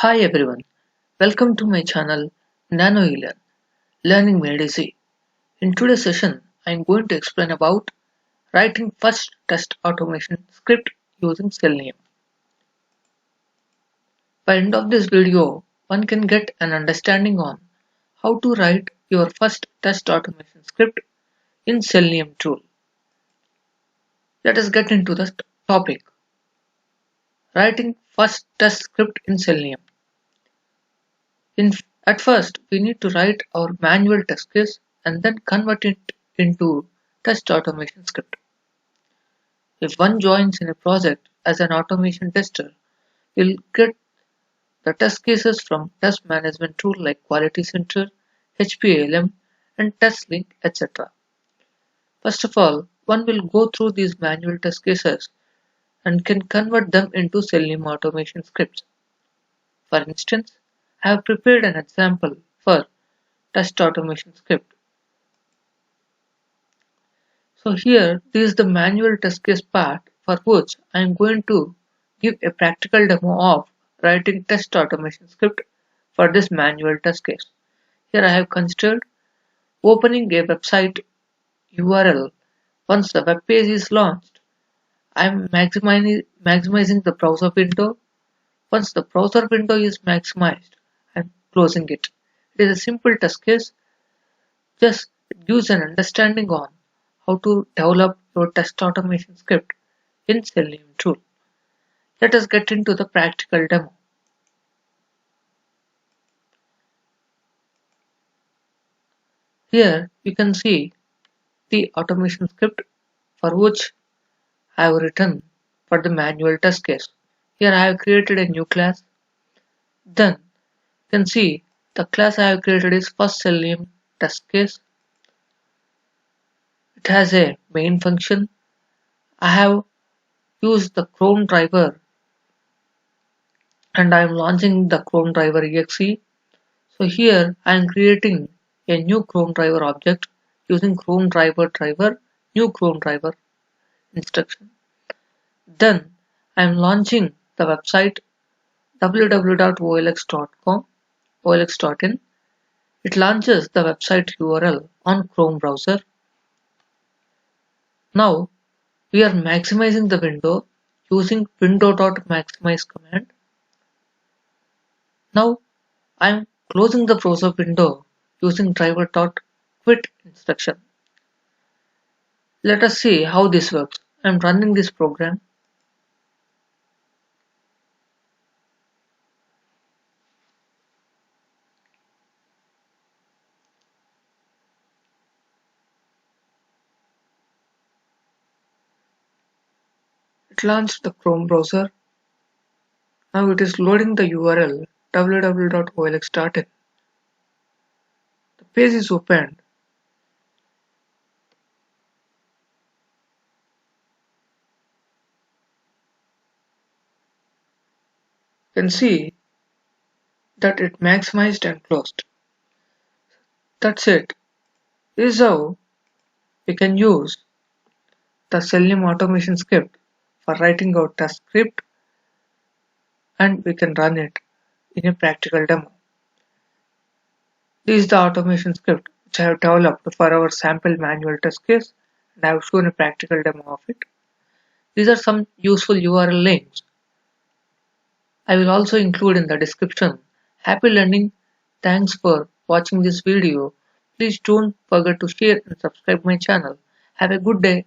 Hi everyone, welcome to my channel NanoElearn Learning Made Easy. In today's session, I am going to explain about writing first test automation script using Selenium. By end of this video, one can get an understanding on how to write your first test automation script in Selenium tool. Let us get into the topic. Writing first test script in Selenium. In, at first, we need to write our manual test case and then convert it into test automation script. If one joins in a project as an automation tester, we'll get the test cases from test management tool like Quality Center, HPALM, and TestLink, etc. First of all, one will go through these manual test cases and can convert them into Selenium automation scripts. For instance, I have prepared an example for test automation script. So here, this is the manual test case part for which I am going to give a practical demo of writing test automation script for this manual test case. Here I have considered opening a website URL. Once the web page is launched, I am maximizing the browser window. Once the browser window is maximized, I am closing it. It is a simple test case, just it gives an understanding on how to develop your test automation script in Selenium tool. Let us get into the practical demo. Here you can see the automation script for which I have written for the manual test case. Here I have created a new class. Then you can see the class I have created is first Selenium test case. It has a main function. I have used the Chrome driver and I am launching the Chrome driver exe. So here I am creating a new Chrome driver object using Chrome driver new Chrome driver instruction. Then I am launching the website www.olx.com, olx.in. It launches the website URL on Chrome browser. Now we are maximizing the window using window.maximize command. Now I am closing the browser window using driver.quit instruction. Let us see how this works. I am running this program. It launched the Chrome browser. Now it is loading the URL www.olx.in. The page is opened. You can see that it maximized and closed. That's it. This is how we can use the Selenium automation script for writing our test script, and we can run it in a practical demo. This is the automation script which I have developed for our sample manual test case, and I have shown a practical demo of it. These are some useful URL links I will also include in the description. Happy learning. Thanks for watching this video. Please don't forget to share and subscribe my channel. Have a good day.